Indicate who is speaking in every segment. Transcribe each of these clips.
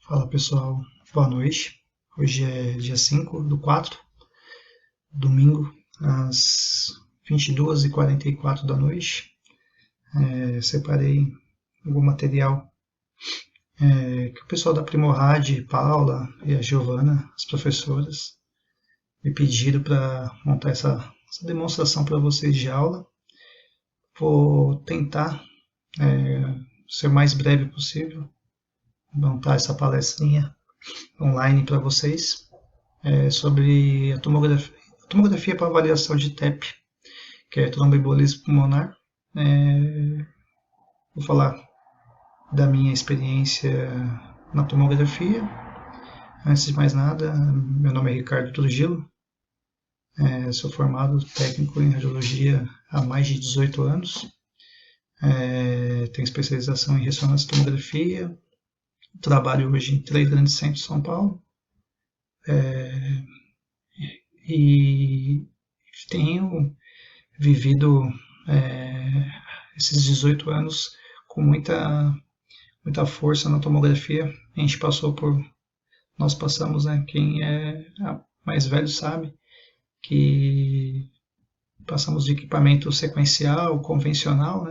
Speaker 1: Fala pessoal, boa noite. Hoje é dia 5/4, domingo, às 22h44 da noite. Separei algum material que o pessoal da Primorrad, Paula e a Giovana, as professoras, me pediram para montar essa demonstração para vocês de aula. Vou tentar ser o mais breve possível, montar essa palestrinha online para vocês sobre a tomografia para avaliação de TEP, que é tromboembolismo pulmonar. Vou falar da minha experiência na tomografia. Antes de mais nada, meu nome é Ricardo Trujillo, sou formado técnico em radiologia há mais de 18 anos, tenho especialização em ressonância e tomografia, trabalho hoje em 3 grandes centros de São Paulo, e tenho vivido esses 18 anos com muita força na tomografia. Nós passamos, quem é mais velho sabe, que passamos de equipamento sequencial, convencional,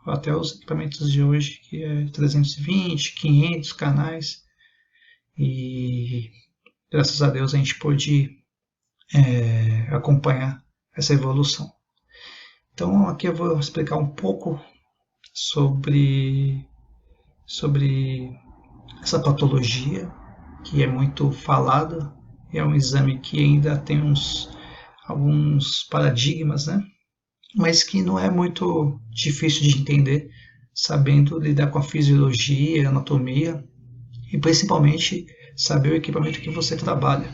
Speaker 1: até os equipamentos de hoje, que é 320, 500 canais, e graças a Deus a gente pôde acompanhar essa evolução. Então aqui eu vou explicar um pouco sobre essa patologia, que é muito falada, é um exame que ainda tem alguns paradigmas, mas que não é muito difícil de entender, sabendo lidar com a fisiologia, a anatomia, e principalmente saber o equipamento que você trabalha,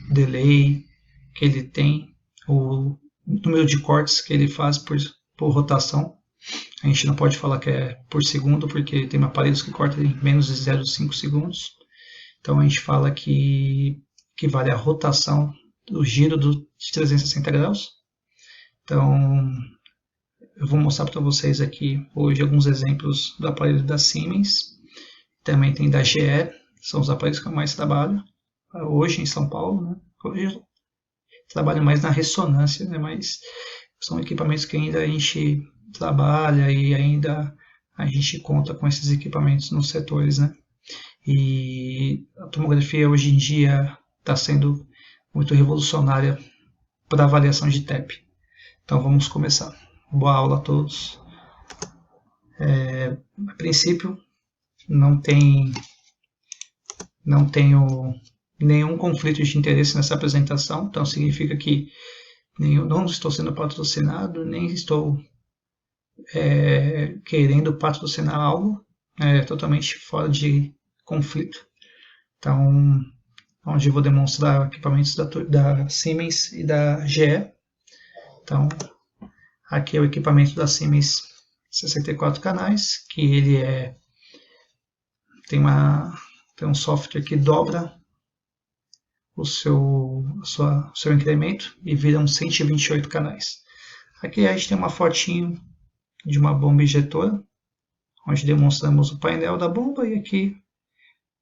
Speaker 1: o delay que ele tem, o número de cortes que ele faz por rotação. A gente não pode falar que é por segundo, porque tem aparelhos que cortam em menos de 0,5 segundos. Então a gente fala que vale a rotação do giro de 360 graus. Então eu vou mostrar para vocês aqui hoje alguns exemplos do aparelho da Siemens. Também tem da GE, são os aparelhos que eu mais trabalho hoje em São Paulo. Hoje eu trabalho mais na ressonância, mas são equipamentos que ainda a gente trabalha e ainda a gente conta com esses equipamentos nos setores, E a tomografia hoje em dia está sendo muito revolucionária para avaliação de TEP. Então vamos começar. Boa aula a todos. A princípio não tenho nenhum conflito de interesse nessa apresentação, então significa que não estou sendo patrocinado, nem estou querendo patrocinar algo, totalmente fora de conflito. Então, onde eu vou demonstrar equipamentos da Siemens e da GE. Então, aqui é o equipamento da Siemens 64 canais, que ele tem um software que dobra o seu incremento e vira uns 128 canais. Aqui a gente tem uma fotinho de uma bomba injetora, onde demonstramos o painel da bomba e aqui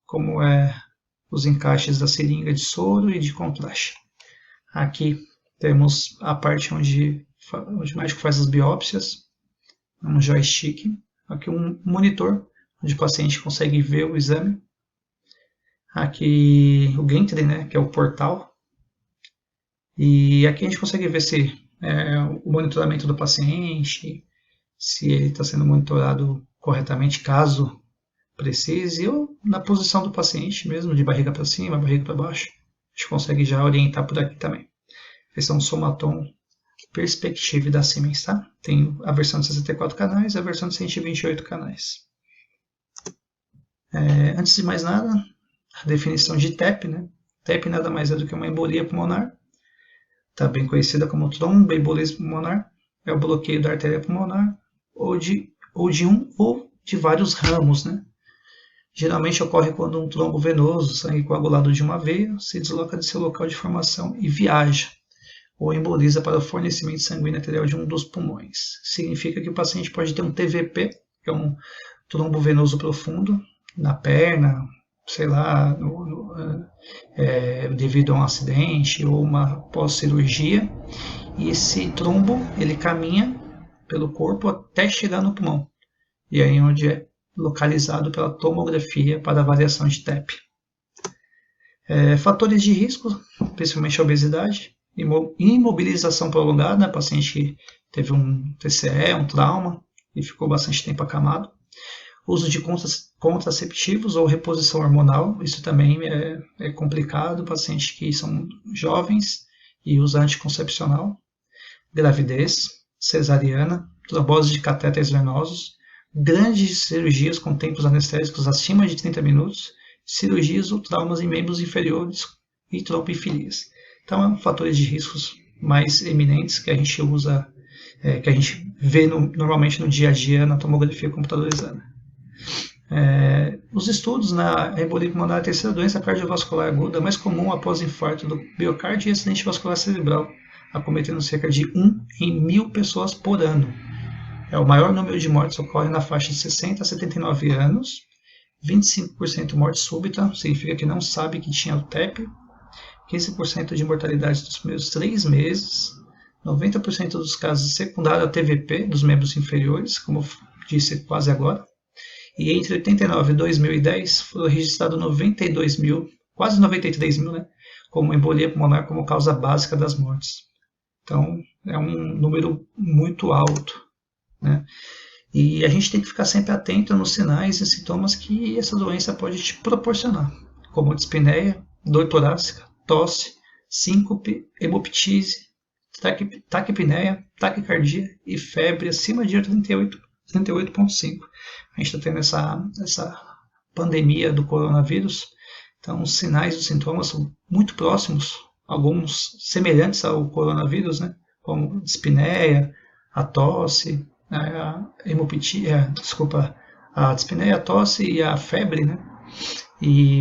Speaker 1: como os encaixes da seringa de soro e de contraste. Aqui temos a parte onde o médico faz as biópsias, um joystick, aqui um monitor, onde o paciente consegue ver o exame. Aqui o Gantry, que é o portal. E aqui a gente consegue ver se o monitoramento do paciente, se ele está sendo monitorado corretamente, caso precise, ou na posição do paciente mesmo, de barriga para cima, barriga para baixo. A gente consegue já orientar por aqui também. Esse é um Somaton Perspective da Siemens, tá? Tem a versão de 64 canais e a versão de 128 canais. Antes de mais nada, a definição de TEP, TEP nada mais é do que uma embolia pulmonar, também conhecida como tromboembolismo pulmonar, é o bloqueio da artéria pulmonar, ou de um ou de vários ramos, Geralmente ocorre quando um trombo venoso, sangue coagulado de uma veia, se desloca de seu local de formação e viaja, ou emboliza para o fornecimento sanguíneo arterial de um dos pulmões. Significa que o paciente pode ter um TVP, que é um trombo venoso profundo, na perna, sei lá, devido a um acidente ou uma pós-cirurgia, e esse trombo ele caminha pelo corpo até chegar no pulmão, e aí onde é localizado pela tomografia para avaliação de TEP. Fatores de risco, principalmente a obesidade, imobilização prolongada, paciente que teve um TCE, um trauma e ficou bastante tempo acamado, uso de contraceptivos ou reposição hormonal, isso também é complicado, pacientes que são jovens e usam anticoncepcional, gravidez, cesariana, trombose de catéteres venosos, grandes cirurgias com tempos anestésicos acima de 30 minutos, cirurgias ou traumas em membros inferiores e trombofilias. Então, fatores de riscos mais eminentes que a gente usa, que a gente vê normalmente no dia a dia na tomografia computadorizada. Os estudos na embolia pulmonar, a terceira doença cardiovascular aguda mais comum após infarto do miocárdio e acidente vascular cerebral, acometendo cerca de 1 em 1000 pessoas por ano. O maior número de mortes ocorre na faixa de 60 a 79 anos, 25% morte súbita, significa que não sabe que tinha o TEP, 15% de mortalidade nos primeiros 3 meses, 90% dos casos secundários ao TVP dos membros inferiores, como eu disse quase agora, e entre 89 e 2010 foram registrados 92 mil, quase 93 mil, como embolia pulmonar como causa básica das mortes. Então, é um número muito alto, E a gente tem que ficar sempre atento nos sinais e sintomas que essa doença pode te proporcionar, como dispneia, dor torácica, tosse, síncope, hemoptise, taquipneia, taquicardia e febre acima de 38,5. A gente está tendo essa pandemia do coronavírus, então os sinais e os sintomas são muito próximos, alguns semelhantes ao coronavírus, como dispneia, a tosse, a hemoptia, a dispneia, a tosse e a febre,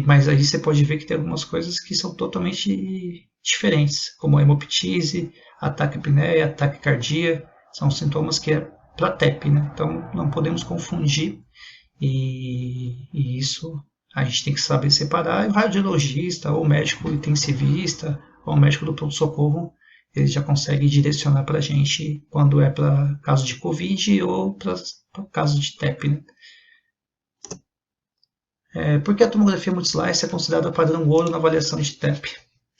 Speaker 1: mas aí você pode ver que tem algumas coisas que são totalmente diferentes, como a hemoptise, a taquipneia, a taquicardia, são sintomas que é para TEP, então não podemos confundir e isso a gente tem que saber separar. E o radiologista, ou o médico intensivista, ou o médico do pronto-socorro, ele já consegue direcionar para a gente quando é para caso de Covid ou para caso de TEP. Por que a tomografia multislice é considerada padrão ouro na avaliação de TEP?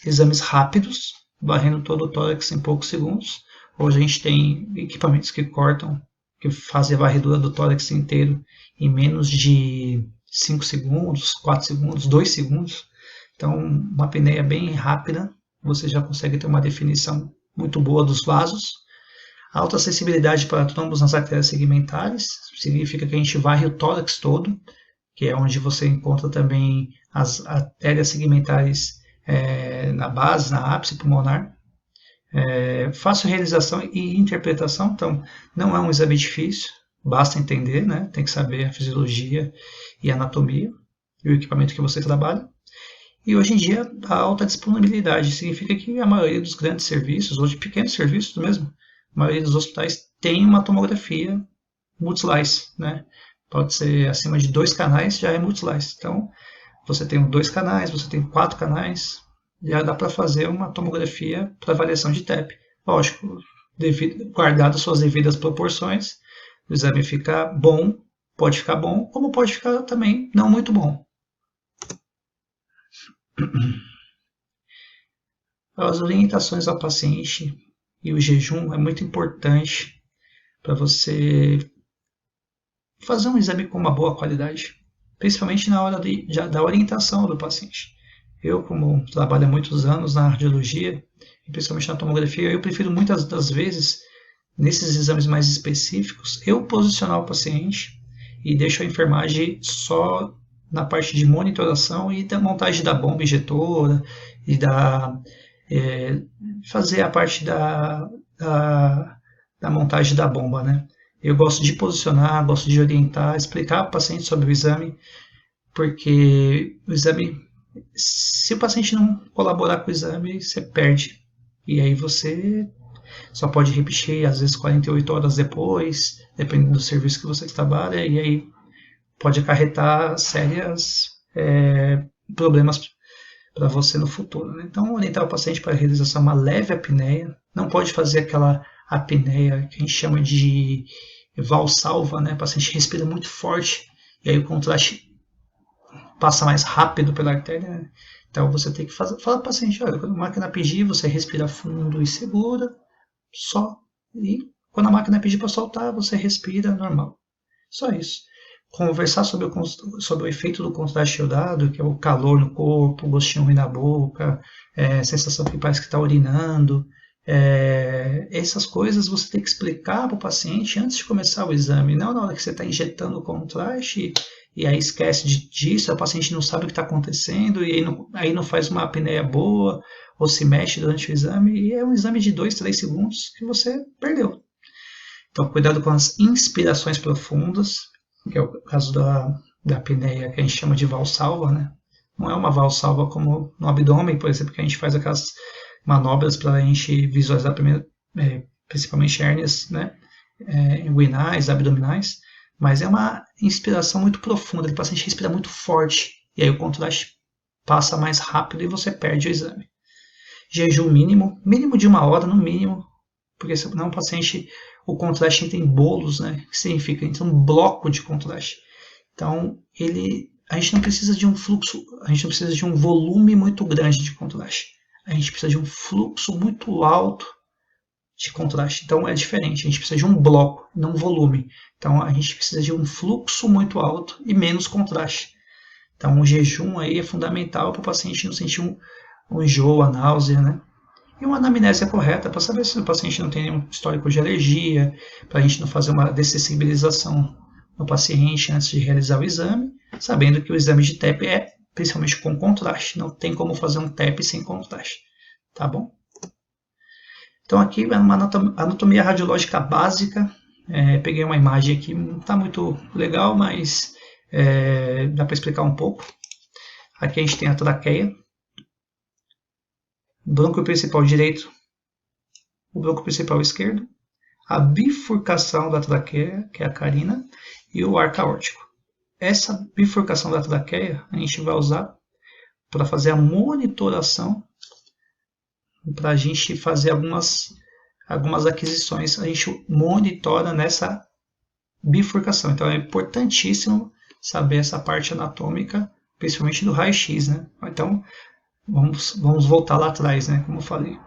Speaker 1: Exames rápidos, varrendo todo o tórax em poucos segundos. Hoje a gente tem equipamentos que fazem a varredura do tórax inteiro em menos de 5 segundos, 4 segundos, 2 segundos. Então, uma apneia bem rápida, você já consegue ter uma definição muito boa dos vasos. Alta acessibilidade para trombos nas artérias segmentares, significa que a gente varre o tórax todo, que é onde você encontra também as artérias segmentares na base, na ápice pulmonar. Fácil realização e interpretação, então não é um exame difícil, basta entender, tem que saber a fisiologia e a anatomia e o equipamento que você trabalha. E hoje em dia a alta disponibilidade significa que a maioria dos grandes serviços, ou de pequenos serviços mesmo, a maioria dos hospitais tem uma tomografia multislice, Pode ser acima de 2 canais, já é multislice. Então, você tem 2 canais, você tem 4 canais, já dá para fazer uma tomografia para avaliação de TEP. Lógico, guardado suas devidas proporções, o exame fica bom, pode ficar bom, como pode ficar também não muito bom. As orientações ao paciente e o jejum é muito importante para você fazer um exame com uma boa qualidade, principalmente na hora da orientação do paciente. Eu, como trabalho há muitos anos na radiologia, e principalmente na tomografia, eu prefiro muitas das vezes, nesses exames mais específicos, eu posicionar o paciente e deixo a enfermagem só na parte de monitoração e da montagem da bomba injetora e fazer a parte da montagem da bomba, Eu gosto de posicionar, gosto de orientar, explicar para o paciente sobre o exame, porque o exame, se o paciente não colaborar com o exame, você perde. E aí você só pode repetir, às vezes, 48 horas depois, dependendo do serviço que você trabalha, e aí pode acarretar sérias problemas para você no futuro, né? Então, orientar o paciente para a realização de uma leve apneia, não pode fazer aquela apneia que a gente chama de valsalva, né? O paciente respira muito forte e aí o contraste passa mais rápido pela artéria, né? Então você tem que falar para o paciente, olha, quando a máquina pedir, você respira fundo e segura, só. E quando a máquina pedir para soltar, você respira normal. Só isso. Conversar sobre o efeito do contraste iodado, que é o calor no corpo, gostinho ruim na boca, sensação que parece que está urinando. Essas coisas você tem que explicar para o paciente antes de começar o exame, não na hora que você está injetando o contraste e aí esquece disso, o paciente não sabe o que está acontecendo e aí não faz uma apneia boa ou se mexe durante o exame e é um exame de 2, 3 segundos que você perdeu. Então, cuidado com as inspirações profundas, que é o caso da apneia que a gente chama de valsalva, né? Não é uma valsalva como no abdômen, por exemplo, que a gente faz aquelas manobras para a gente visualizar primeiro, principalmente hérnias, né? Inguinais, abdominais, mas é uma inspiração muito profunda, o paciente respira muito forte, e aí o contraste passa mais rápido e você perde o exame. Jejum mínimo de 1 hora no mínimo, porque senão o paciente, o contraste entra em bolos, né? Que significa entra um bloco de contraste. Então, a gente não precisa de um fluxo, a gente não precisa de um volume muito grande de contraste. A gente precisa de um fluxo muito alto de contraste. Então, é diferente, a gente precisa de um bloco, não um volume. Então, a gente precisa de um fluxo muito alto e menos contraste. Então, o jejum aí é fundamental para o paciente não sentir um enjoo, a náusea, né? E uma anamnese correta para saber se o paciente não tem nenhum histórico de alergia, para a gente não fazer uma dessensibilização no paciente antes de realizar o exame, sabendo que o exame de TEP é principalmente com contraste, não tem como fazer um TEP sem contraste, tá bom? Então aqui é uma anatomia radiológica básica, peguei uma imagem aqui, não está muito legal, mas dá para explicar um pouco. Aqui a gente tem a traqueia, brônquio principal direito, o brônquio principal esquerdo, a bifurcação da traqueia, que é a carina, e o arco aórtico. Essa bifurcação da traqueia a gente vai usar para fazer a monitoração, para a gente fazer algumas aquisições, a gente monitora nessa bifurcação. Então é importantíssimo saber essa parte anatômica, principalmente do raio-x, né? Então vamos voltar lá atrás, né? Como eu falei,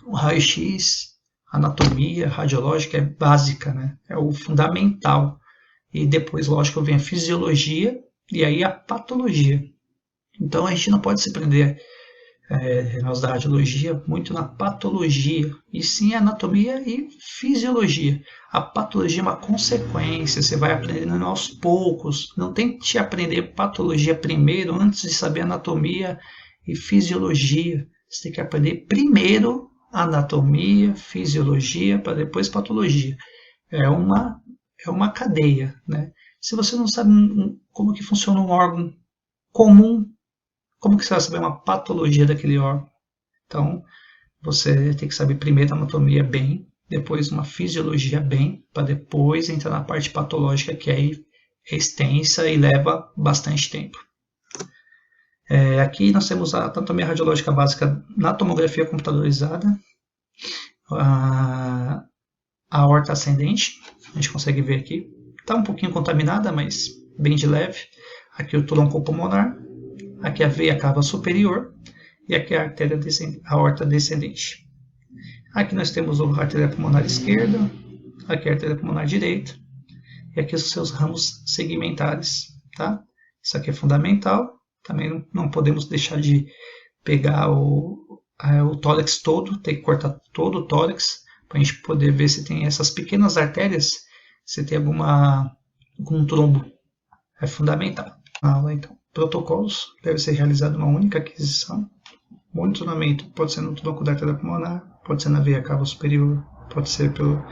Speaker 1: o raio-x, anatomia radiológica é básica, né? É o fundamental. E depois, lógico, vem a fisiologia e aí a patologia. Então a gente não pode se prender, nós da radiologia, muito na patologia, e sim anatomia e fisiologia. A patologia é uma consequência, você vai aprendendo aos poucos. Não tente aprender patologia primeiro antes de saber anatomia e fisiologia. Você tem que aprender primeiro anatomia, fisiologia, para depois patologia. É uma cadeia, né? Se você não sabe como que funciona um órgão comum, como que você vai saber uma patologia daquele órgão? Então, você tem que saber primeiro a anatomia bem, depois uma fisiologia bem, para depois entrar na parte patológica, que é extensa e leva bastante tempo. Aqui nós temos a anatomia radiológica básica na tomografia computadorizada, a aorta ascendente, a gente consegue ver aqui, está um pouquinho contaminada, mas bem de leve. Aqui o tronco pulmonar, aqui a veia cava superior e aqui a aorta descendente. Aqui nós temos a artéria pulmonar esquerda, aqui a artéria pulmonar direita e aqui os seus ramos segmentares, tá? Isso aqui é fundamental, também não podemos deixar de pegar o tórax todo, tem que cortar todo o tórax para a gente poder ver se tem essas pequenas artérias, se tem algum trombo. É fundamental. Então, protocolos deve ser realizado uma única aquisição. Monitoramento pode ser no tronco da artéria pulmonar, pode ser na veia cava superior, pode ser pelo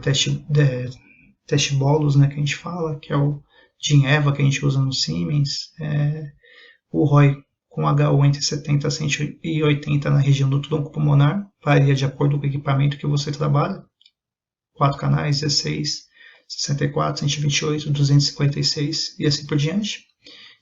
Speaker 1: teste bolos, né, que a gente fala, que é o GINEVA que a gente usa no Siemens, o ROI com HU entre 70 a 180 na região do tronco pulmonar, varia de acordo com o equipamento que você trabalha, 4 canais, 16, 64, 128, 256 e assim por diante.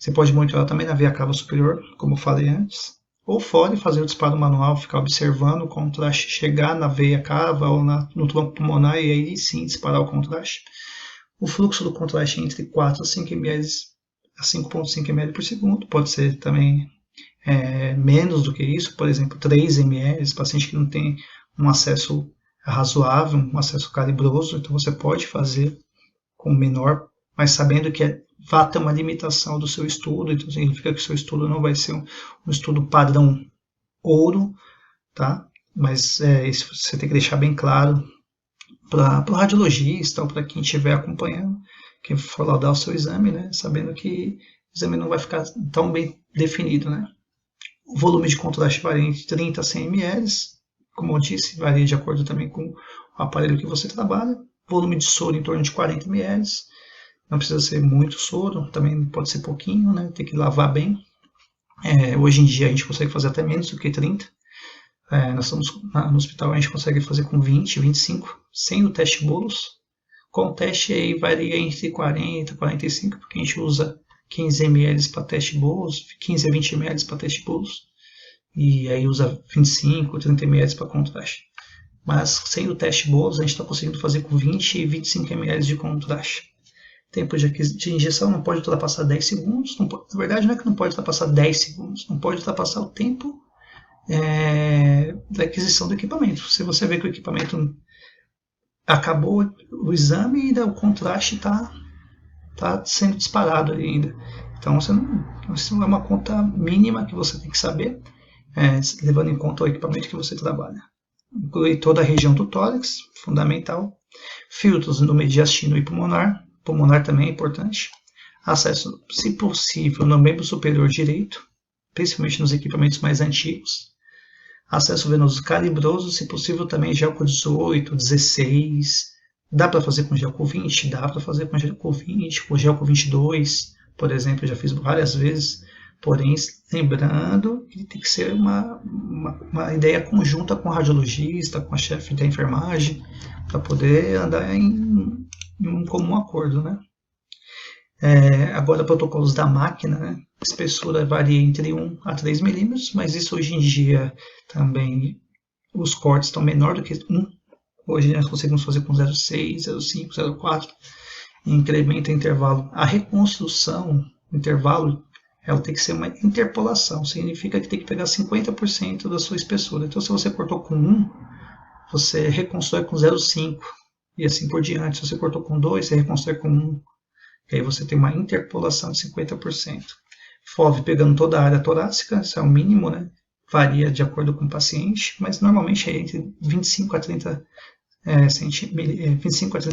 Speaker 1: Você pode monitorar também na veia cava superior, como eu falei antes, ou fora e fazer o disparo manual, ficar observando o contraste chegar na veia cava ou no tronco pulmonar e aí sim disparar o contraste. O fluxo do contraste é entre 4 a 5 ml a 5,5 ml por segundo, pode ser também menos do que isso, por exemplo, 3 ml, paciente que não tem um acesso razoável, um acesso calibroso, então você pode fazer com menor, mas sabendo que vai ter uma limitação do seu estudo, então significa que o seu estudo não vai ser um estudo padrão ouro, tá? Mas isso você tem que deixar bem claro para o radiologista ou para quem estiver acompanhando, quem for lá dar o seu exame, né? Sabendo que o exame não vai ficar tão bem definido, né? O volume de contraste varia entre 30 a 100 ml, como eu disse, varia de acordo também com o aparelho que você trabalha. Volume de soro em torno de 40 ml, não precisa ser muito soro, também pode ser pouquinho, né? Tem que lavar bem. Hoje em dia a gente consegue fazer até menos do que 30. Nós estamos no hospital, a gente consegue fazer com 20, 25, sem o teste bolos. Com o teste aí varia entre 40 e 45, porque a gente usa 15 ml para teste bolos, 15 a 20 ml para teste bolos, e aí usa 25, 30 ml para contraste. Mas sem o teste bolos, a gente está conseguindo fazer com 20 e 25 ml de contraste. Tempo de injeção não pode ultrapassar 10 segundos. Na verdade, não é que não pode ultrapassar 10 segundos, não pode ultrapassar o tempo da aquisição do equipamento. Se você vê que o equipamento acabou o exame e o contraste está sendo disparado ali ainda. Então, isso é uma conta mínima que você tem que saber, levando em conta o equipamento que você trabalha. Inclui toda a região do tórax, fundamental. Filtros no mediastino e pulmonar. Pulmonar também é importante. Acesso, se possível, no membro superior direito, principalmente nos equipamentos mais antigos. Acesso venoso calibroso, se possível também gel com 18, 16. Dá para fazer com gel com 20? Dá para fazer com gel com 20, com gel com 22, por exemplo, eu já fiz várias vezes. Porém, lembrando que tem que ser uma ideia conjunta com o radiologista, com a chefe da enfermagem, para poder andar em um comum acordo, né? Agora, protocolos da máquina, né? A espessura varia entre 1 a 3 milímetros, mas isso hoje em dia também, os cortes estão menor do que 1. Hoje nós conseguimos fazer com 0,6, 0,5, 0,4, incrementa o intervalo. A reconstrução, o intervalo, ela tem que ser uma interpolação, significa que tem que pegar 50% da sua espessura. Então, se você cortou com 1, você reconstrói com 0,5 e assim por diante. Se você cortou com 2, você reconstrói com 1. E aí você tem uma interpolação de 50%. FOV pegando toda a área torácica, isso é o mínimo, né? Varia de acordo com o paciente, mas normalmente é entre 25 a 30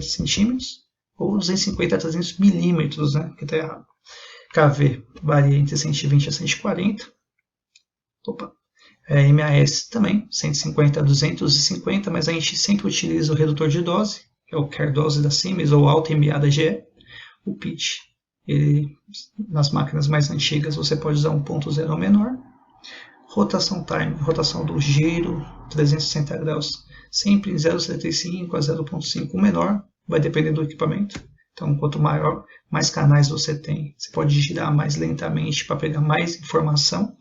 Speaker 1: centímetros ou 250 a 300 milímetros, né? Que está errado. KV varia entre 120 a 140. MAS também, 150 a 250, mas a gente sempre utiliza o redutor de dose, que é o Care Dose da Siemens ou Alta MA da GE. O pitch, nas máquinas mais antigas você pode usar 1.0 ou menor. Rotação time, rotação do giro, 360 graus, sempre em 0,75 a 0,5 o menor, vai depender do equipamento. Então, quanto maior, mais canais você tem. Você pode girar mais lentamente para pegar mais informação.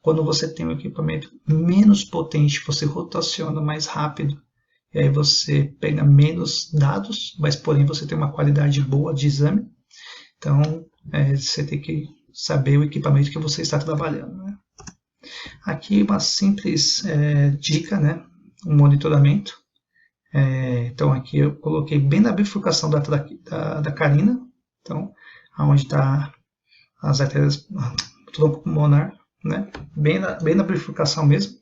Speaker 1: Quando você tem um equipamento menos potente, você rotaciona mais rápido. E aí você pega menos dados, mas porém você tem uma qualidade boa de exame. Então, você tem que saber o equipamento que você está trabalhando, né? Aqui uma simples dica, né? Um monitoramento. Então aqui eu coloquei bem na bifurcação da carina. Então, onde está as artérias, o tronco pulmonar, né? Bem na bifurcação mesmo.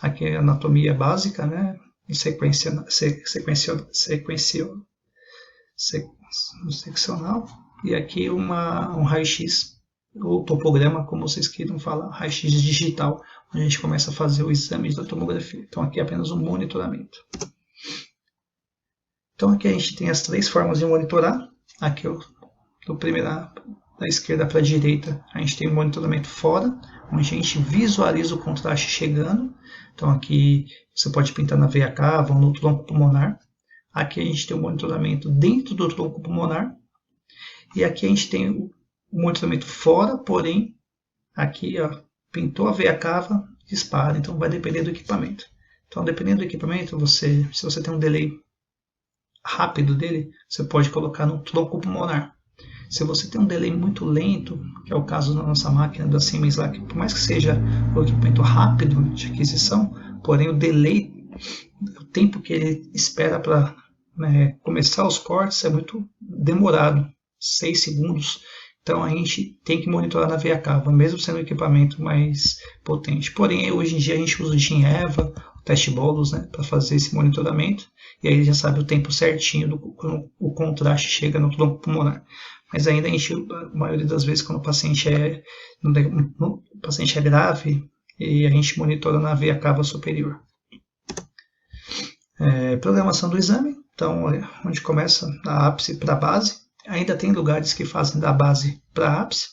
Speaker 1: Aqui é a anatomia básica, né? Seccional. E aqui um raio-x, ou topograma, como vocês queiram falar, raio-x digital, onde a gente começa a fazer o exame da tomografia. Então aqui é apenas um monitoramento. Então aqui a gente tem as 3 formas de monitorar. Aqui do primeiro da esquerda para a direita, a gente tem o monitoramento fora, onde a gente visualiza o contraste chegando. Então aqui você pode pintar na veia cava ou no tronco pulmonar. Aqui a gente tem o monitoramento dentro do tronco pulmonar. E aqui a gente tem o monitoramento fora, porém, aqui, ó, pintou a veia cava, dispara. Então vai depender do equipamento. Então, dependendo do equipamento, se você tem um delay rápido dele, você pode colocar no tronco pulmonar. Se você tem um delay muito lento, que é o caso da nossa máquina da Siemens lá, que por mais que seja um equipamento rápido de aquisição, porém o delay, o tempo que ele espera para começar os cortes é muito demorado, 6 segundos. Então a gente tem que monitorar na veia cava, mesmo sendo um equipamento mais potente. Porém, hoje em dia a gente usa o GenEva, o teste bolos, né, para fazer esse monitoramento, e aí ele já sabe o tempo certinho quando o contraste chega no tronco pulmonar. Mas ainda a maioria das vezes, quando o paciente é grave, e a gente monitora na veia cava superior. Programação do exame, então, onde começa da ápice para a base. Ainda tem lugares que fazem da base para ápice,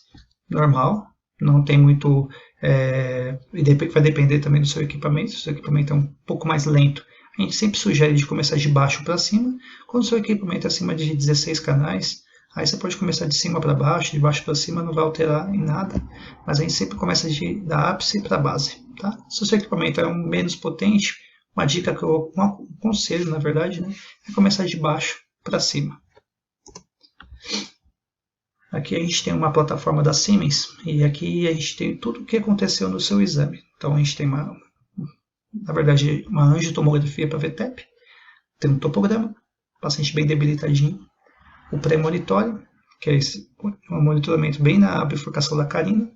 Speaker 1: normal, não tem muito. Vai depender também do seu equipamento. Se o seu equipamento é um pouco mais lento, a gente sempre sugere de começar de baixo para cima. Quando o seu equipamento é acima de 16 canais, aí você pode começar de cima para baixo, de baixo para cima, não vai alterar em nada, mas a gente sempre começa da ápice para a base. Tá? Se o seu equipamento é menos potente, uma dica que um conselho, na verdade, né, é começar de baixo para cima. Aqui a gente tem uma plataforma da Siemens e aqui a gente tem tudo o que aconteceu no seu exame. Então a gente tem na verdade, uma angiotomografia para VTEP, tem um topograma, paciente bem debilitadinho, o pré-monitório, que é um monitoramento bem na bifurcação da carina,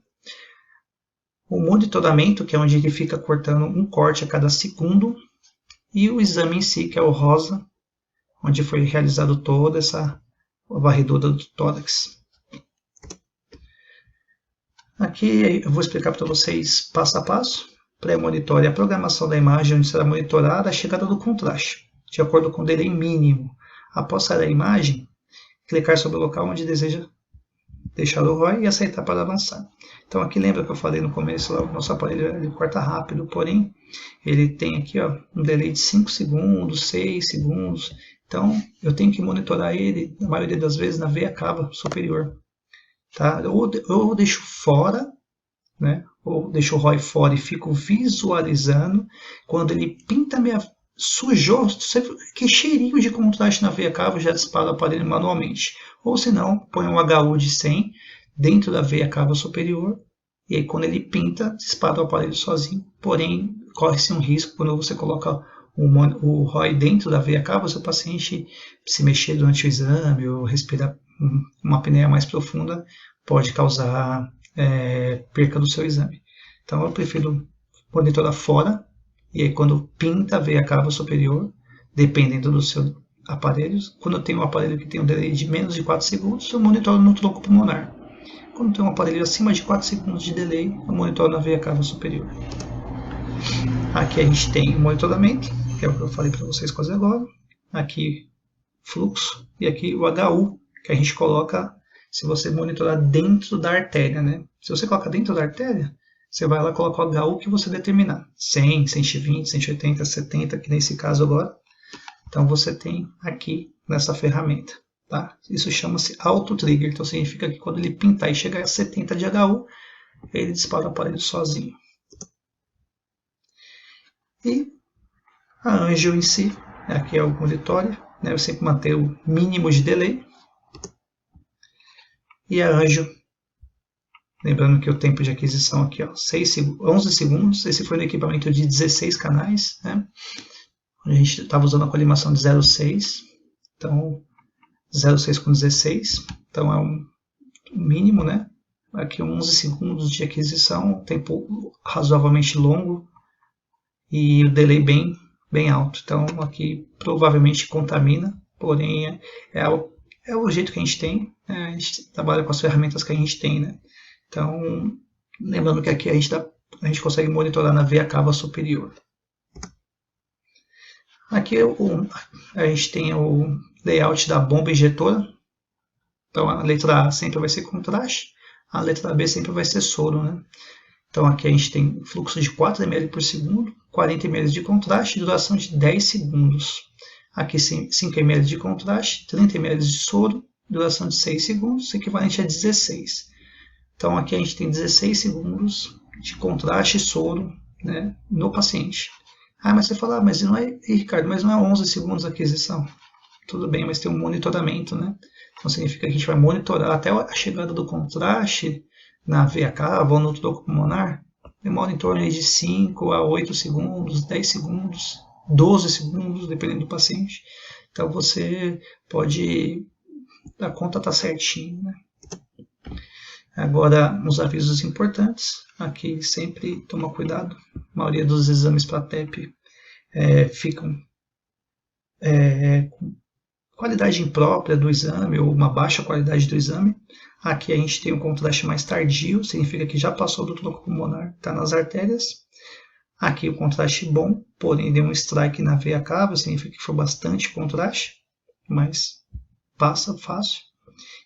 Speaker 1: o monitoramento, que é onde ele fica cortando um corte a cada segundo, e o exame em si, que é o rosa, onde foi realizado toda essa varredura do tórax. Aqui eu vou explicar para vocês passo a passo. Pré-monitório é a programação da imagem, onde será monitorada a chegada do contraste, de acordo com o delay mínimo. Após sair a imagem, clicar sobre o local onde deseja deixar o ROI e aceitar para avançar. Então aqui lembra que eu falei no começo, lá, o nosso aparelho ele corta rápido, porém ele tem aqui um delay de 5 segundos, 6 segundos. Então eu tenho que monitorar ele, na maioria das vezes, na veia cava superior. Tá? Eu deixo fora, né? Ou deixo o ROI fora e fico visualizando. Quando ele pinta sujou, que cheirinho de contraste na veia cava, já dispara o aparelho manualmente. Ou se não, põe um HU de 100 dentro da veia cava superior, e aí quando ele pinta, dispara o aparelho sozinho. Porém, corre-se um risco quando você coloca o ROI dentro da veia cava, se o paciente se mexer durante o exame ou respirar uma apneia mais profunda, pode causar perca do seu exame. Então eu prefiro monitorar fora, e aí quando pinta a veia cava superior, dependendo do seu aparelho, quando eu tenho um aparelho que tem um delay de menos de 4 segundos, eu monitoro no tronco pulmonar. Quando eu tenho um aparelho acima de 4 segundos de delay, eu monitoro na veia cava superior. Aqui a gente tem o monitoramento, que é o que eu falei para vocês quase agora. Aqui fluxo, e aqui o HU, que a gente coloca se você monitorar dentro da artéria, né? Se você coloca dentro da artéria, você vai lá colocar o HU que você determinar. 100, 120, 180, 70, que nesse caso agora. Então você tem aqui nessa ferramenta. Tá? Isso chama-se auto-trigger. Então significa que quando ele pintar e chegar a 70 de HU, ele dispara o aparelho sozinho. E a Angio em si, aqui é o monitório, né? Eu sempre mantenho o mínimo de delay. E a Angio, lembrando que o tempo de aquisição aqui, ó, 11 segundos. Esse foi no equipamento de 16 canais, né? A gente estava usando a colimação de 0,6, então 0,6 com 16, então é um mínimo, né? Aqui 11 segundos de aquisição, tempo razoavelmente longo e o delay bem alto. Então aqui provavelmente contamina, porém é o jeito que a gente tem, né? A gente trabalha com as ferramentas que a gente tem, né? Então, lembrando que aqui a gente consegue monitorar na veia cava superior. Aqui a gente tem o layout da bomba injetora. Então a letra A sempre vai ser contraste, a letra B sempre vai ser soro, né? Então aqui a gente tem fluxo de 4 ml por segundo, 40 ml de contraste, duração de 10 segundos. Aqui 5 ml de contraste, 30 ml de soro, duração de 6 segundos, equivalente a 16. Então aqui a gente tem 16 segundos de contraste soro, né, no paciente. Ah, mas você fala, mas não é, Ricardo, mas não é 11 segundos a aquisição. Tudo bem, mas tem um monitoramento, né? Então significa que a gente vai monitorar até a chegada do contraste na veia cava ou no tronco pulmonar. Demora em torno de 5 a 8 segundos, 10 segundos, 12 segundos, dependendo do paciente. Então você pode, a conta está certinho, né? Agora, os avisos importantes, aqui sempre toma cuidado. A maioria dos exames para TEP ficam com qualidade imprópria do exame ou uma baixa qualidade do exame. Aqui a gente tem um contraste mais tardio, significa que já passou do tronco pulmonar, está nas artérias. Aqui o contraste bom, porém deu um strike na veia cava, significa que foi bastante contraste, mas passa fácil.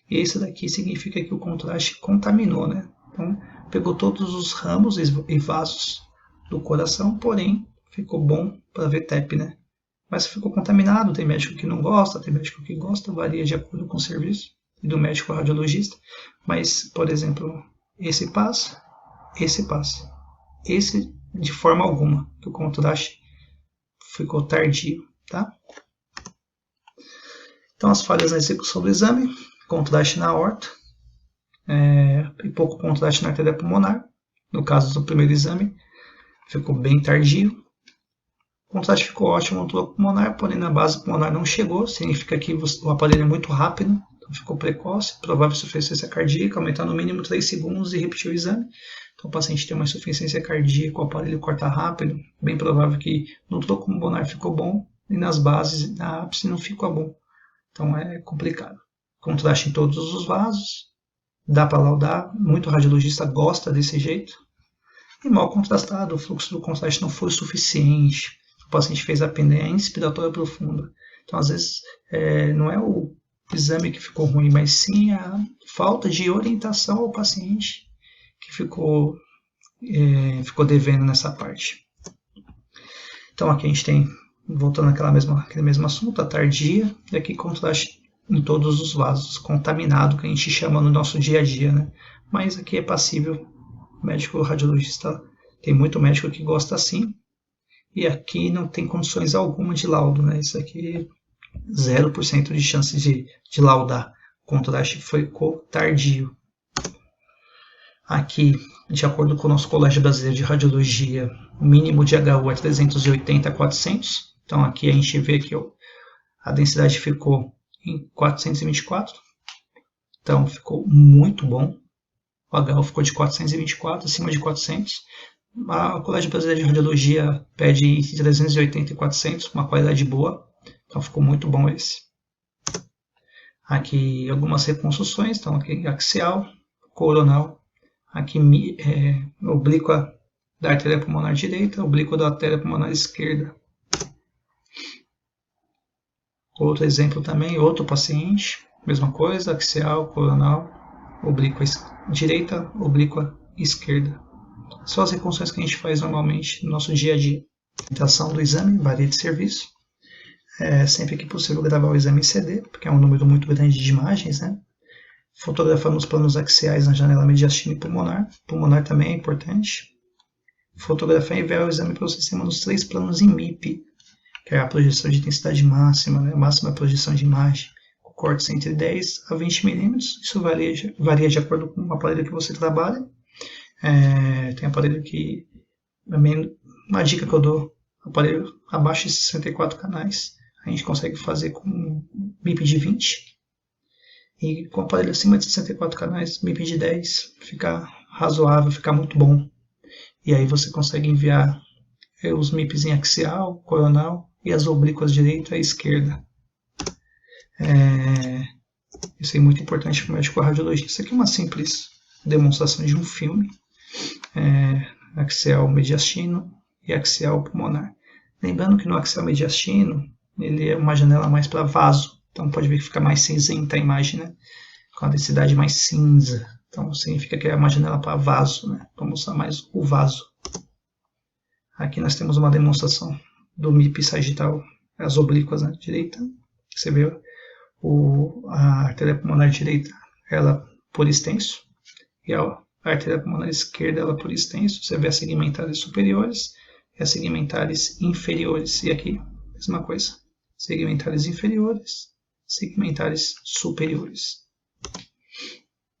Speaker 1: E esse daqui significa que o contraste contaminou, né? Então, pegou todos os ramos e vasos do coração, porém ficou bom para ver TEP, né? Mas ficou contaminado, tem médico que não gosta, tem médico que gosta, varia de acordo com o serviço e do médico radiologista. Mas, por exemplo, esse passa, esse passa. Esse, de forma alguma, que o contraste ficou tardio, tá? Então, as falhas na execução do exame, contraste na aorta e pouco contraste na artéria pulmonar. No caso do primeiro exame, ficou bem tardio. O contraste ficou ótimo no tronco pulmonar, porém na base pulmonar não chegou, significa que o aparelho é muito rápido, então ficou precoce, provável insuficiência cardíaca, aumentar no mínimo 3 segundos e repetir o exame. Então o paciente tem uma insuficiência cardíaca, o aparelho corta rápido, bem provável que no tronco pulmonar ficou bom e nas bases, na ápice não ficou bom. Então é complicado. Contraste em todos os vasos, dá para laudar, muito radiologista gosta desse jeito. E mal contrastado, o fluxo do contraste não foi suficiente. O paciente fez a apneia inspiratória profunda. Então, às vezes, não é o exame que ficou ruim, mas sim a falta de orientação ao paciente que ficou devendo nessa parte. Então, aqui a gente tem, voltando àquele mesmo assunto, a tardia, e aqui contraste em todos os vasos, contaminado, que a gente chama no nosso dia a dia, né? Mas aqui é passível, o médico radiologista, tem muito médico que gosta assim, e aqui não tem condições alguma de laudo, né? Isso aqui 0% de chance de laudar. O contraste foi tardio. Aqui, de acordo com o nosso Colégio Brasileiro de Radiologia, o mínimo de HU é 380 a 400. Então aqui a gente vê que a densidade ficou em 424. Então ficou muito bom. O HU ficou de 424, acima de 400. O Colégio Brasileiro de Radiologia pede entre 380 e 400, uma qualidade boa. Então ficou muito bom esse. Aqui algumas reconstruções, então aqui axial, coronal, aqui oblíqua da artéria pulmonar direita, oblíqua da artéria pulmonar esquerda. Outro exemplo também, outro paciente, mesma coisa, axial, coronal, oblíqua direita, oblíqua esquerda. São as reconstruções que a gente faz normalmente no nosso dia a dia. A orientação do exame varia de serviço. Sempre que possível gravar o exame em CD, porque é um número muito grande de imagens, né? Fotografando os planos axiais na janela mediastina e pulmonar. Pulmonar também é importante. Fotografar e enviar o exame para o sistema nos 3 planos em MIP, que é a projeção de intensidade máxima, né? A máxima projeção de imagem, com cortes entre 10 a 20 milímetros. Isso varia de acordo com o aparelho que você trabalha. Tem aparelho que, uma dica que eu dou, aparelho abaixo de 64 canais, a gente consegue fazer com MIP de 20, e com aparelho acima de 64 canais, MIP de 10, fica razoável, fica muito bom. E aí você consegue enviar os MIPs em axial, coronal e as oblíquas direita e esquerda. Isso é muito importante para o médico radiologista. Isso aqui é uma simples demonstração de um filme, axial mediastino e axial pulmonar. Lembrando que no axial mediastino, ele é uma janela mais para vaso, então pode ver que fica mais cinzenta a imagem, né? Com a densidade mais cinza. Então significa que é uma janela para vaso, né? Para mostrar mais o vaso. Aqui nós temos uma demonstração do MIP sagital, as oblíquas na direita. Você vê a artéria pulmonar direita, ela por extenso, e a a artéria pulmonar esquerda, ela por extenso, você vê as segmentares superiores e as segmentares inferiores. E aqui, mesma coisa, segmentares inferiores, segmentares superiores.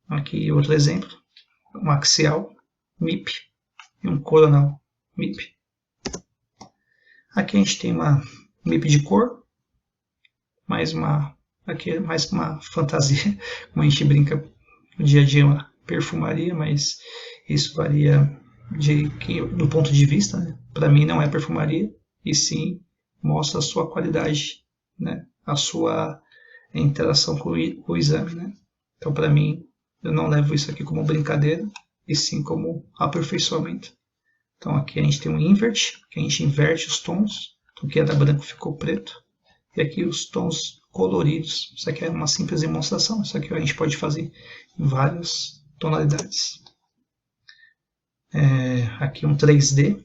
Speaker 1: Aqui outro exemplo, um axial, MIP, e um coronal, MIP. Aqui a gente tem uma MIP de cor, aqui é mais uma fantasia, como a gente brinca no dia a dia, uma perfumaria, mas isso varia do ponto de vista, né? Para mim não é perfumaria, e sim mostra a sua qualidade, né? A sua interação com o exame, né? Então, para mim, eu não levo isso aqui como brincadeira, e sim como aperfeiçoamento. Então, aqui a gente tem um invert, que a gente inverte os tons, então, o que era branco ficou preto, e aqui os tons coloridos. Isso aqui é uma simples demonstração, isso aqui a gente pode fazer em várias tonalidades. Aqui um 3D,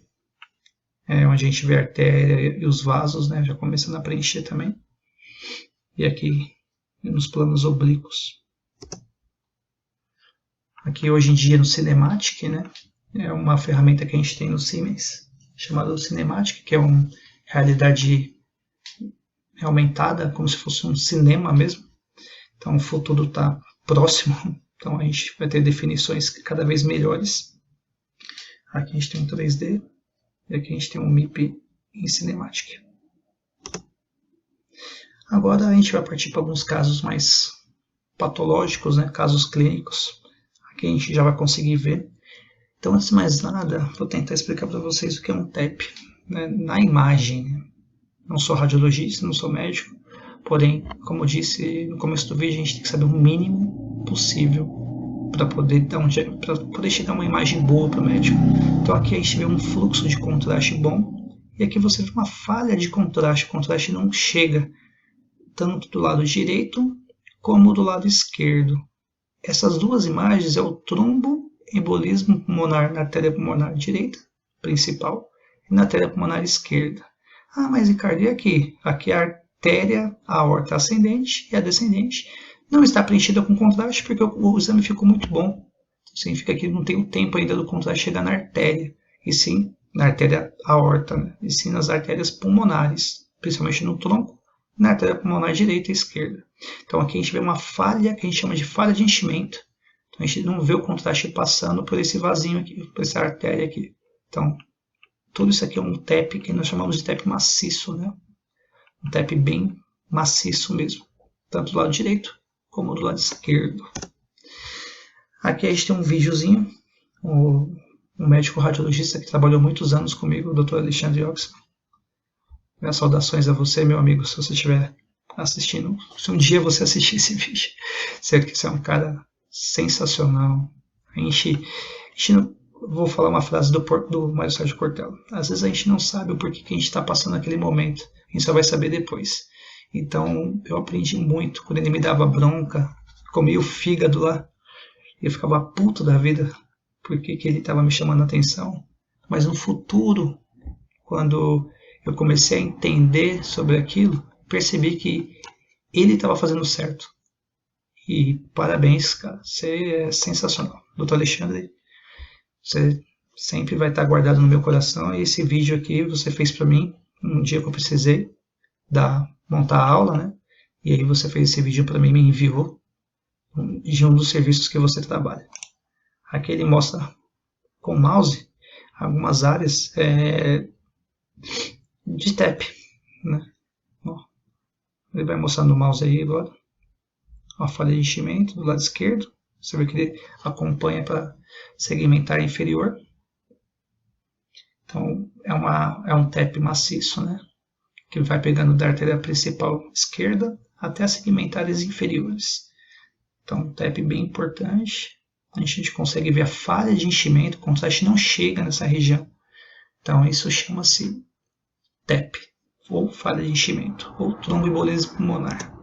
Speaker 1: onde a gente vê a artéria e os vasos, né, já começando a preencher também. E aqui nos planos oblíquos. Aqui hoje em dia no Cinematic, né, é uma ferramenta que a gente tem no Siemens, chamada Cinematic, que é uma realidade aumentada, como se fosse um cinema mesmo. Então o futuro está próximo, então a gente vai ter definições cada vez melhores. Aqui a gente tem um 3D e aqui a gente tem um MIP em Cinematic. Agora a gente vai partir para alguns casos mais patológicos, né? Casos clínicos. Aqui a gente já vai conseguir ver. Então, antes de mais nada, vou tentar explicar para vocês o que é um TEP, né? Na imagem. Né? Não sou radiologista, não sou médico, porém, como eu disse no começo do vídeo, a gente tem que saber o mínimo possível para poder chegar a uma imagem boa para o médico. Então aqui a gente vê um fluxo de contraste bom, e aqui você vê uma falha de contraste, o contraste não chega tanto do lado direito como do lado esquerdo. Essas duas imagens é o tromboembolismo pulmonar na artéria pulmonar direita, principal, e na artéria pulmonar esquerda. Ah, mas Ricardo, e aqui? Aqui a artéria aorta ascendente e a descendente não está preenchida com contraste porque o exame ficou muito bom. Significa que não tem o tempo ainda do contraste chegar na artéria, e sim na artéria aorta, né? E sim nas artérias pulmonares, principalmente no tronco, na artéria pulmonar direita e esquerda. Então aqui a gente vê uma falha que a gente chama de falha de enchimento. Então a gente não vê o contraste passando por esse vasinho aqui, por essa artéria aqui. Então tudo isso aqui é um TEP que nós chamamos de TEP maciço, né? Um TEP bem maciço mesmo, tanto do lado direito como do lado esquerdo. Aqui a gente tem um videozinho, um médico radiologista que trabalhou muitos anos comigo, o Dr. Alexandre Oxman. Minhas saudações a você, meu amigo, se você estiver assistindo. Se um dia você assistir esse vídeo, sei que você é um cara sensacional. A gente não, vou falar uma frase do Mário Sérgio Cortella. Às vezes a gente não sabe o porquê que a gente está passando naquele momento. A gente só vai saber depois. Então eu aprendi muito. Quando ele me dava bronca, comia o fígado lá. Eu ficava puto da vida porque que ele estava me chamando a atenção. Mas no futuro, quando eu comecei a entender sobre aquilo, percebi que ele estava fazendo certo. E parabéns, cara. Você é sensacional. Dr. Alexandre, você sempre vai estar guardado no meu coração. E esse vídeo aqui você fez para mim um dia que eu precisei montar a aula, né? E aí você fez esse vídeo para mim e me enviou de um dos serviços que você trabalha. Aqui ele mostra com o mouse algumas áreas de TEP, né? Ó, ele vai mostrar no mouse aí agora uma falha de enchimento do lado esquerdo. Você vê que ele acompanha para segmentar inferior. Então é um TEP maciço, né? Que vai pegando da artéria principal esquerda até as segmentares inferiores. Então, um TEP bem importante. A gente consegue ver a falha de enchimento, o contraste não chega nessa região. Então, isso chama-se TEP, ou falha de enchimento, ou tromboembolismo pulmonar.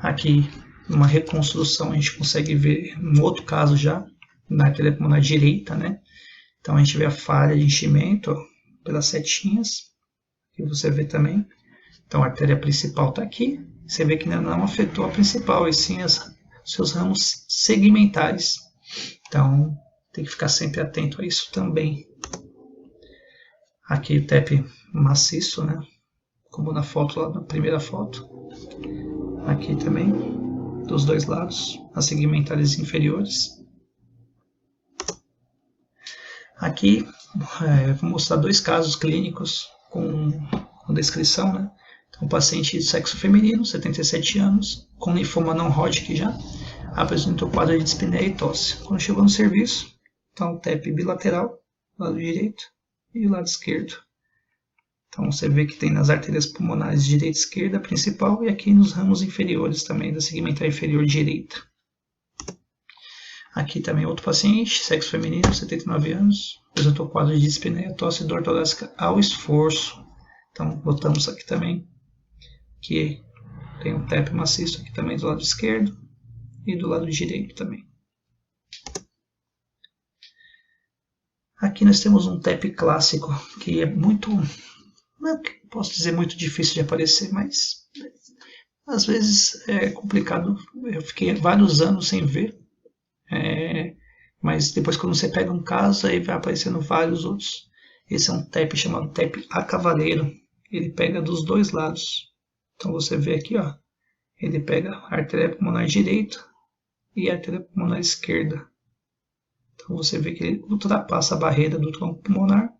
Speaker 1: Aqui, numa reconstrução, a gente consegue ver um outro caso já, na artéria pulmonar direita, né? Então, a gente vê a falha de enchimento ó, pelas setinhas, que você vê também. Então, a artéria principal está aqui. Você vê que não afetou a principal, e sim os seus ramos segmentares. Então, tem que ficar sempre atento a isso também. Aqui o TEP maciço, né? Como na foto lá, na primeira foto. Aqui também, dos dois lados, as segmentares inferiores. Aqui, vou mostrar dois casos clínicos com descrição, né? Então, um paciente de sexo feminino, 77 anos, com linfoma não Hodgkin já, apresentou quadro de dispneia e tosse. Quando chegou no serviço, então TEP bilateral, lado direito e o lado esquerdo. Então você vê que tem nas artérias pulmonares direita e esquerda principal e aqui nos ramos inferiores também da segmentar inferior direita. Aqui também outro paciente, sexo feminino, 79 anos, apresentou quadro de dispneia, tosse e dor torácica ao esforço. Então botamos aqui também que tem um TEP maciço aqui também do lado esquerdo e do lado direito também. Aqui nós temos um TEP clássico que é muito, não posso dizer muito difícil de aparecer, mas às vezes é complicado. Eu fiquei vários anos sem ver, mas depois quando você pega um caso aí vai aparecendo vários outros. Esse é um TEP chamado TEP a cavaleiro. Ele pega dos dois lados. Então você vê aqui, ó, ele pega a artéria pulmonar direita e a artéria pulmonar esquerda. Então você vê que ele ultrapassa a barreira do tronco pulmonar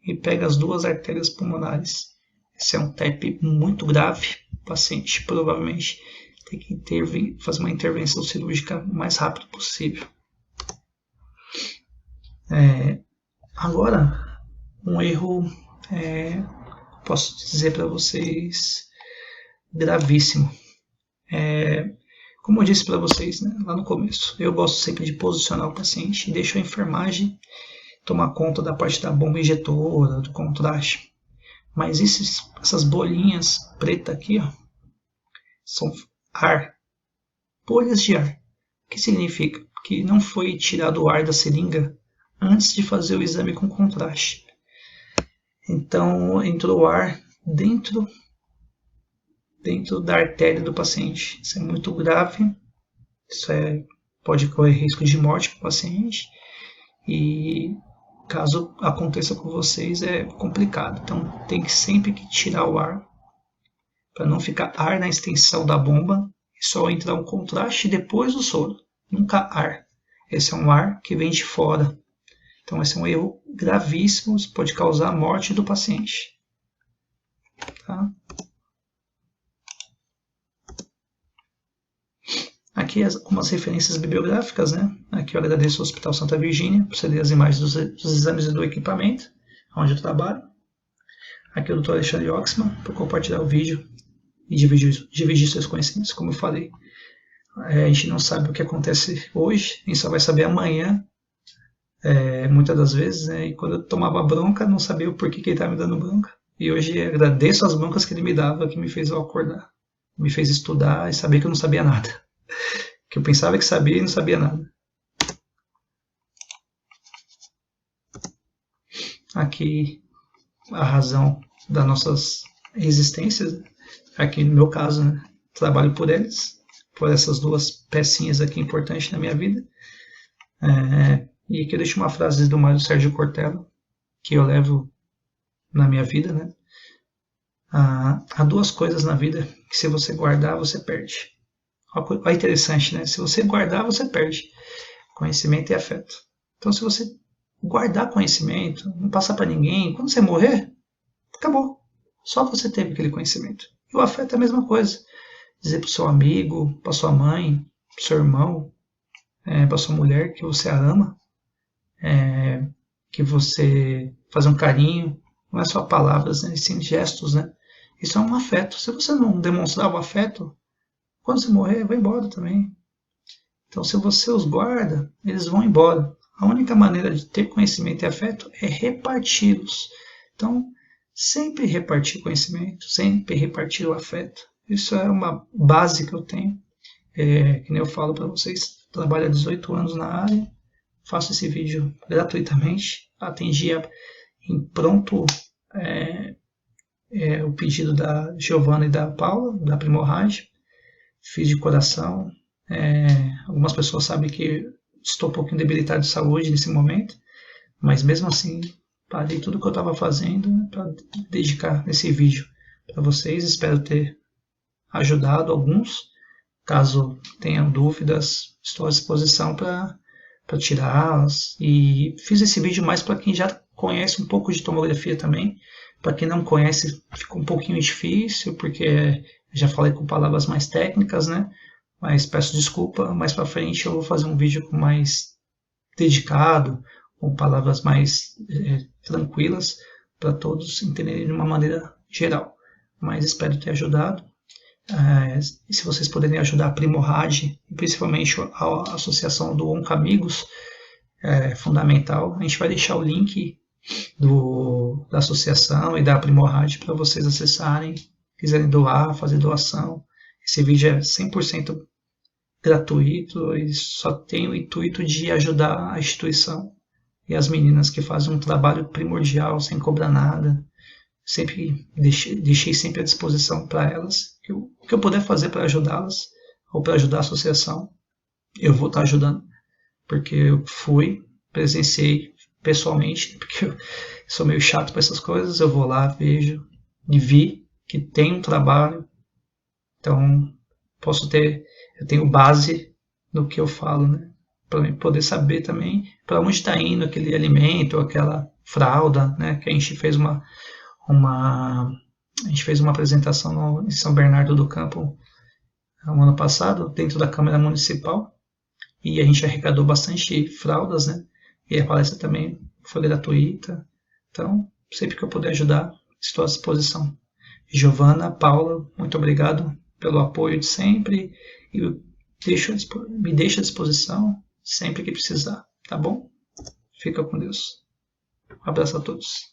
Speaker 1: e pega as duas artérias pulmonares. Esse é um TEP muito grave. O paciente provavelmente tem que fazer uma intervenção cirúrgica o mais rápido possível. Agora, um erro, posso dizer para vocês, gravíssimo. Como eu disse para vocês, né, lá no começo, eu gosto sempre de posicionar o paciente e deixo a enfermagem tomar conta da parte da bomba injetora, do contraste. Mas essas bolinhas pretas aqui, ó, são ar, bolhas de ar. O que significa? Que não foi tirado o ar da seringa antes de fazer o exame com contraste. Então entrou ar dentro da artéria do paciente. Isso é muito grave. Isso pode correr risco de morte para o paciente. E caso aconteça com vocês é complicado. Então tem que sempre tirar o ar para não ficar ar na extensão da bomba e só entrar um contraste depois do soro. Nunca ar. Esse é um ar que vem de fora. Então esse é um erro gravíssimo, isso pode causar a morte do paciente. Tá? Aqui algumas referências bibliográficas, né? Aqui eu agradeço ao Hospital Santa Virgínia por ceder as imagens dos exames e do equipamento, onde eu trabalho. Aqui o Dr. Alexandre Oxman por compartilhar o vídeo e dividir seus conhecimentos, como eu falei. A gente não sabe o que acontece hoje, a gente só vai saber amanhã, muitas das vezes, né? E quando eu tomava bronca, não sabia o porquê que ele estava me dando bronca. E hoje agradeço as broncas que ele me dava, que me fez eu acordar, me fez estudar e saber que eu não sabia nada. Que eu pensava que sabia e não sabia nada. Aqui a razão das nossas existências, aqui no meu caso, né? Trabalho por eles, por essas duas pecinhas aqui importantes na minha vida. E aqui eu deixo uma frase do Mário Sérgio Cortella, que eu levo na minha vida, né? Há duas coisas na vida que se você guardar, você perde. Olha interessante, né? Se você guardar, você perde. Conhecimento e afeto. Então, se você guardar conhecimento, não passar para ninguém, quando você morrer, acabou. Só você teve aquele conhecimento. E o afeto é a mesma coisa. Dizer para o seu amigo, para sua mãe, para o seu irmão, para sua mulher que você a ama, que você faz um carinho, não é só palavras, né? Sim gestos, né? Isso é um afeto. Se você não demonstrar o afeto, quando você morrer, vai embora também. Então, se você os guarda, eles vão embora. A única maneira de ter conhecimento e afeto é reparti-los. Então, sempre repartir conhecimento, sempre repartir o afeto. Isso é uma base que eu tenho. Que nem eu falo para vocês, trabalho há 18 anos na área, faço esse vídeo gratuitamente, atendi em pronto o pedido da Giovana e da Paula, da Primorrage, fiz de coração. Algumas pessoas sabem que estou um pouquinho debilitado de saúde nesse momento, mas mesmo assim parei tudo que eu estava fazendo para dedicar nesse vídeo para vocês. Espero ter ajudado alguns. Caso tenham dúvidas, estou à disposição para tirá-las. E fiz esse vídeo mais para quem já conhece um pouco de tomografia também. Para quem não conhece, ficou um pouquinho difícil, porque já falei com palavras mais técnicas, né? Mas peço desculpa, mais para frente eu vou fazer um vídeo mais dedicado, com palavras mais tranquilas, para todos entenderem de uma maneira geral. Mas espero ter ajudado. E se vocês puderem ajudar a Primorrad, principalmente a associação do Oncamigos, é fundamental. A gente vai deixar o link da associação e da Primorrad para vocês acessarem, quiserem doar, fazer doação. Esse vídeo é 100% gratuito e só tem o intuito de ajudar a instituição e as meninas que fazem um trabalho primordial sem cobrar nada. Sempre deixei sempre à disposição para elas. O que eu puder fazer para ajudá-las ou para ajudar a associação, eu vou estar ajudando, porque eu presenciei pessoalmente, porque eu sou meio chato para essas coisas. Eu vou lá, vejo e vi que tem um trabalho, então eu tenho base no que eu falo, né? Para poder saber também para onde está indo aquele alimento, aquela fralda, né? Que a gente fez uma apresentação em São Bernardo do Campo no ano passado, dentro da Câmara Municipal, e a gente arrecadou bastante fraldas, né? E a palestra também foi gratuita. Então, sempre que eu puder ajudar, estou à disposição. Giovana, Paula, muito obrigado pelo apoio de sempre, e me deixa à disposição sempre que precisar, tá bom? Fica com Deus. Um abraço a todos.